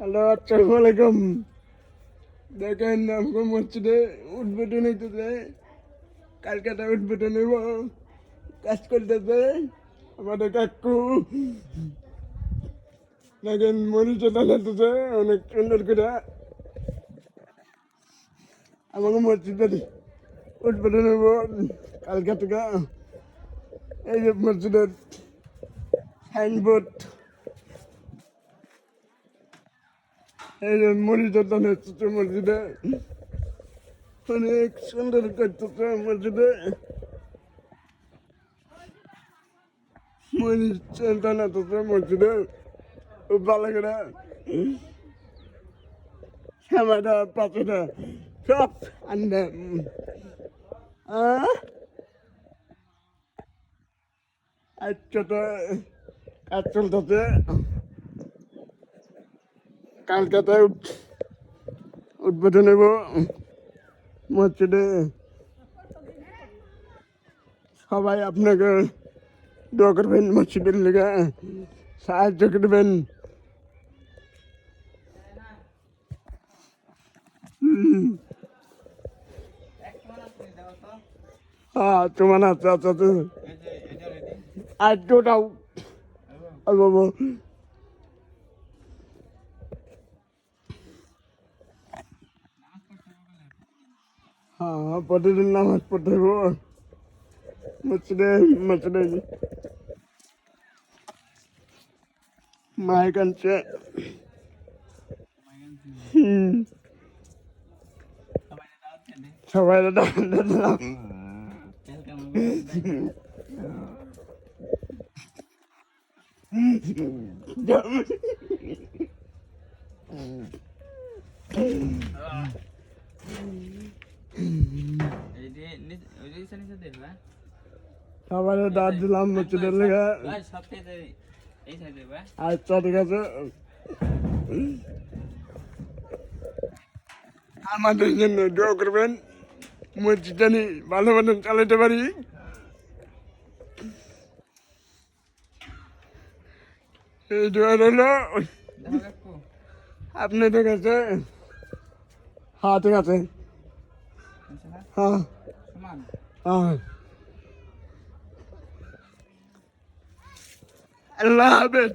Hello, আসসালামু আলাইকুম। দেখেন আমাকে মসজিদে উদ্বোধন হইতেছে, কালকাটা উদ্বোধন হইব, কাজ করতেছে আমাদের কাকু। দেখেন মরিচ টানাতেছে অনেক সুন্দর করে। আমাকে মসজিদের উদ্বোধন হইব কালকা থেকে। এই যে মসজিদের সাইনবোর্ড, এই যে মরিচ টানাতেছে মসজিদে, অনেক সুন্দর করতেছে মসজিদে। মরিচ টানাতেছে মসজিদে খুব ভালো করে। শ্যামাটা পাতাটা সব আনবে। আচ্ছা, তো কাজ চলতেছে। কালকাতায় উদ্বোধন হইব মসজিদে। সবাই আপনাকে দোয়া করবেন, মসজিদের লেগে সাহায্য করবেন। হ্যাঁ, তোমার আছে আচ্ছা তো আর তোটাও বাবু। হ্যাঁ, প্রতিদিন নামাজ পড়তে হইব মসজিদে। মসজিদে মায়ের কাছে সবাই দিলাম। সবাই দাঁত দিলাম মসজিদের লেগে। আচ্ছা, ঠিক আছে। আমাদের জন্য দোয়া করবেন, মসজিদ জানি ভালো মতন চালাতে পারি। এই দোয়া রইল আপনাদের কাছে। হ্যাঁ, ঠিক আছে। হ্যাঁ হ্যাঁ, আল্লাহ হাফেজ।